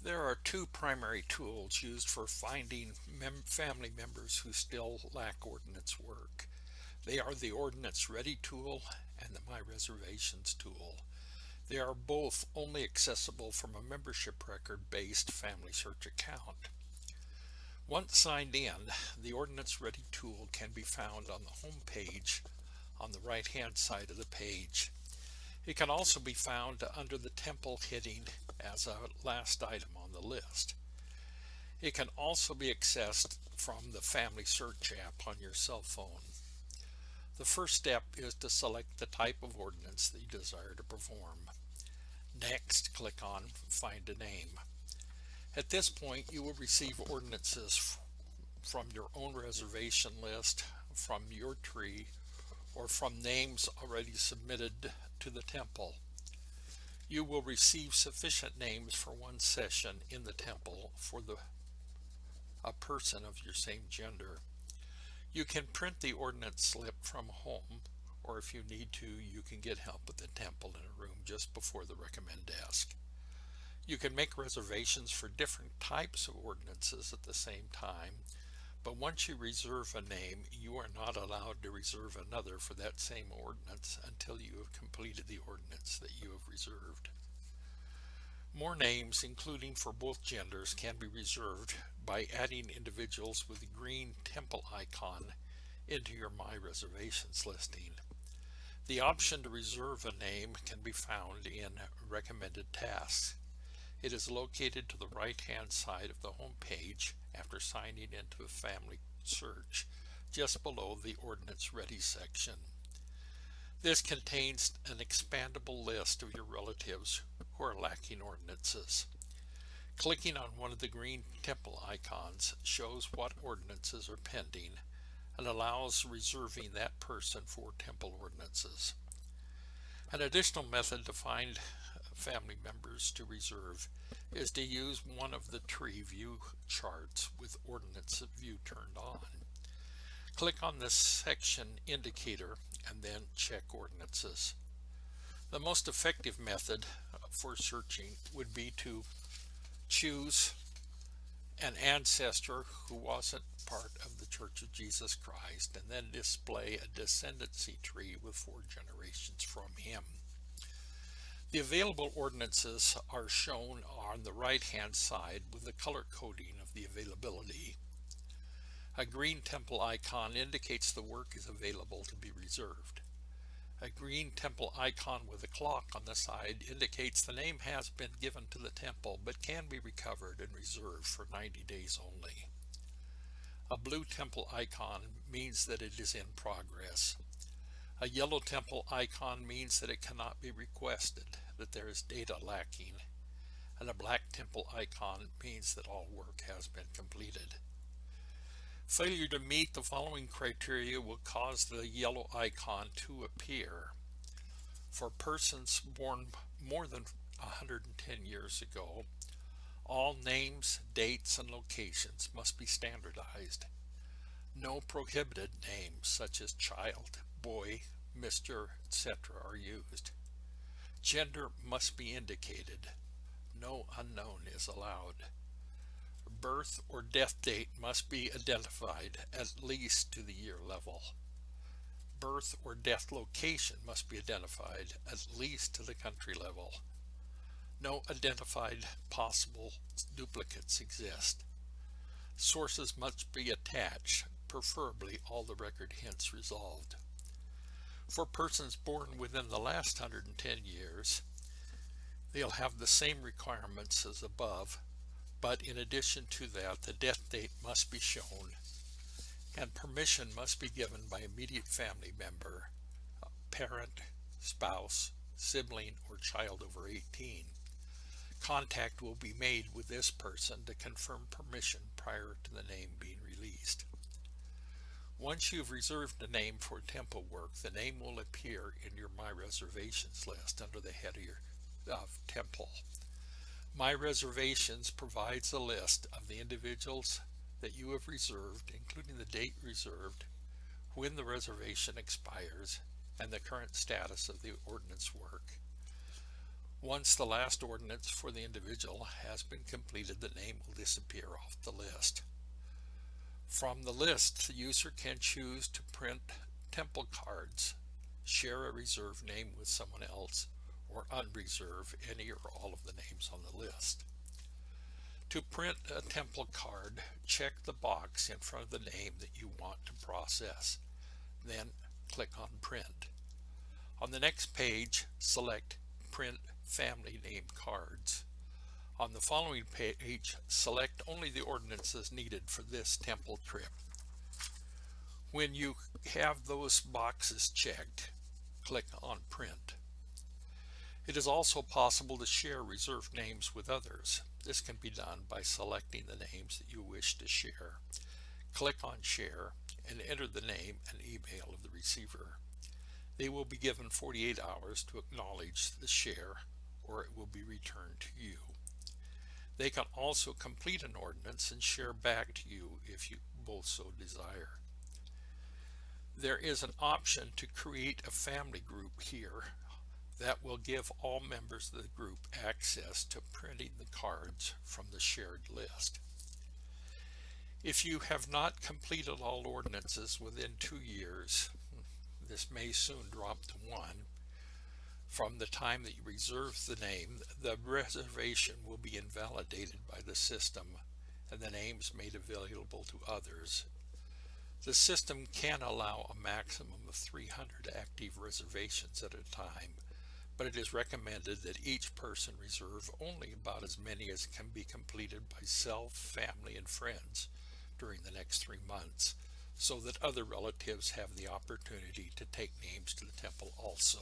There are two primary tools used for finding family members who still lack ordinance work. They are the Ordinance Ready tool and the My Reservations tool. They are both only accessible from a membership record-based family search account. Once signed in, the Ordinance Ready tool can be found on the home page on the right-hand side of the page. It can also be found under the temple heading as a last item on the list. It can also be accessed from the Family Search app on your cell phone. The first step is to select the type of ordinance that you desire to perform. Next, click on Find a Name. At this point, you will receive ordinances from your own reservation list, from your tree, or from names already submitted to the temple. You will receive sufficient names for one session in the temple for a person of your same gender. You can print the ordinance slip from home, or if you need to, you can get help at the temple in a room just before the recommend desk. You can make reservations for different types of ordinances at the same time, but once you reserve a name, you are not allowed to reserve another for that same ordinance until you have completed the ordinance that you have reserved. More names, including for both genders, can be reserved by adding individuals with the green temple icon into your My Reservations listing. The option to reserve a name can be found in Recommended Tasks. It is located to the right-hand side of the home page after signing into a family search, just below the Ordinance Ready section. This contains an expandable list of your relatives who are lacking ordinances. Clicking on one of the green temple icons shows what ordinances are pending and allows reserving that person for temple ordinances. An additional method to find family members to reserve is to use one of the tree view charts with ordinance view turned on. Click on the section indicator and then check ordinances. The most effective method for searching would be to choose an ancestor who wasn't part of the Church of Jesus Christ and then display a descendancy tree with 4 generations from him. The available ordinances are shown on the right-hand side with the color coding of the availability. A green temple icon indicates the work is available to be reserved. A green temple icon with a clock on the side indicates the name has been given to the temple but can be recovered and reserved for 90 days only. A blue temple icon means that it is in progress. A yellow temple icon means that it cannot be requested, that there is data lacking, and a black temple icon means that all work has been completed. Failure to meet the following criteria will cause the yellow icon to appear. For persons born more than 110 years ago, all names, dates, and locations must be standardized. No prohibited names such as child, boy, Mr., etc. are used. Gender must be indicated. No unknown is allowed. Birth or death date must be identified at least to the year level. Birth or death location must be identified at least to the country level. No identified possible duplicates exist. Sources must be attached, preferably all the record hints resolved. For persons born within the last 110 years, they'll have the same requirements as above, but in addition to that, the death date must be shown, and permission must be given by immediate family member, parent, spouse, sibling, or child over 18. Contact will be made with this person to confirm permission prior to the name being released. Once you've reserved a name for temple work, the name will appear in your My Reservations list under the head of temple. My Reservations provides a list of the individuals that you have reserved, including the date reserved, when the reservation expires, and the current status of the ordinance work. Once the last ordinance for the individual has been completed, the name will disappear off the list. From the list, the user can choose to print temple cards, share a reserved name with someone else, or unreserve any or all of the names on the list. To print a temple card, check the box in front of the name that you want to process. Then click on Print. On the next page, select Print Family Name Cards. On the following page, select only the ordinances needed for this temple trip. When you have those boxes checked, click on Print. It is also possible to share reserved names with others. This can be done by selecting the names that you wish to share. Click on Share and enter the name and email of the receiver. They will be given 48 hours to acknowledge the share, or it will be returned to you. They can also complete an ordinance and share back to you if you both so desire. There is an option to create a family group here that will give all members of the group access to printing the cards from the shared list. If you have not completed all ordinances within 2 years, this may soon drop to 1. From the time that you reserve the name, the reservation will be invalidated by the system and the names made available to others. The system can allow a maximum of 300 active reservations at a time, but it is recommended that each person reserve only about as many as can be completed by self, family, and friends during the next 3 months, so that other relatives have the opportunity to take names to the temple also.